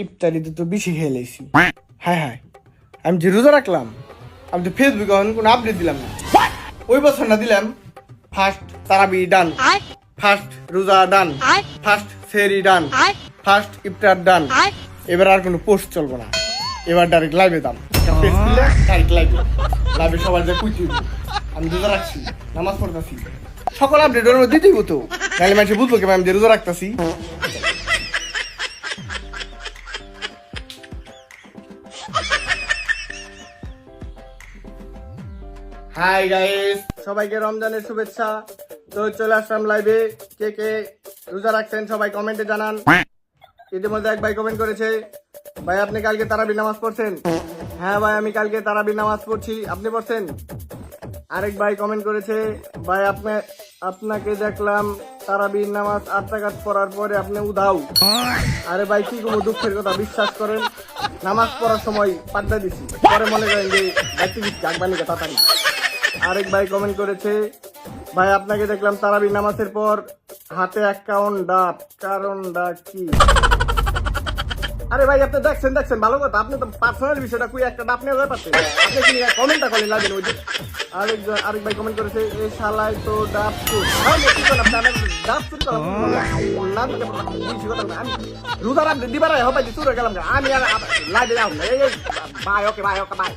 ইফতারিতে তো বেশি খেয়ে লাইছি। হায় হায়, আমি যে রোজা রাখলাম, আমি তো ফেসবুকে কোনো আপডেট দিলাম না। ওই বছর না দিলাম ফার্স্ট তারাবি ডান, ফার্স্ট রোজা ডান, ফার্স্ট সেহরি ডান, ফার্স্ট ইফতার ডান। এবার আর কোনো পোস্ট চলবো না, এবার ডাইরেক্ট লাইভে দাম। ডাইরেক্ট লাইভে লাইভে সবাই যা কুইটি আমি রোজা রাখছি, নামাজ পড়তেছি, সকল আপডেট ওর মধ্যে দিতেই হতো, নাহলে মানুষ বুঝবো কেমন আমি যে রোজা রাখতেছি। হাই গাইস, সবাইকে রমজানের শুভেচ্ছা। তো চলে আসলাম লাইভে। কে কে রোজা রাখছেন সবাই কমেন্টে জানান। ইতিমধ্যে এক ভাই কমেন্ট করেছে, ভাই আপনি কালকে তারাবি নামাজ পড়ছেন? হ্যাঁ ভাই, আমি কালকে তারাবি নামাজ পড়ছি। আপনি পড়ছেন? আরেক ভাই কমেন্ট করেছে, ভাই আপনাকে দেখলাম তারাবির নামাজ 8 রাকাত পড়ার পরে আপনি উধাও। আরে ভাই কি কোনো দুঃখের কথা, বিশ্বাস করেন নামাজ পড়ার সময় পাড্ডা দিছি, পরে মনে করেন যে দেখতে দিচ্ছি আগবানিকে তাড়াতাড়ি। আরেক ভাই কমেন্ট করেছে, ভাই আপনাকে দেখলাম তারাবির নামাজের পর হাতে অ্যাকাউন্ট ডাব, কারণটা কি? আরে ভাই আপনি দেখছেন ভালো কথা, আপনি তো পার্সোনাল বিষয়টা কই একটা ডাব নিয়ে পারছেন, আপনি কি কমেন্টটা করেন লাগেন ওই যে। আরেক ভাই কমেন্ট করেছে, এই শালাই তো ডাব চুর। ডাব চুর না আমি রুদার দিবার হবে চুর হয়ে গেলাম, আমি আর লাইভে যাও না। এই বাই, ওকে বাই।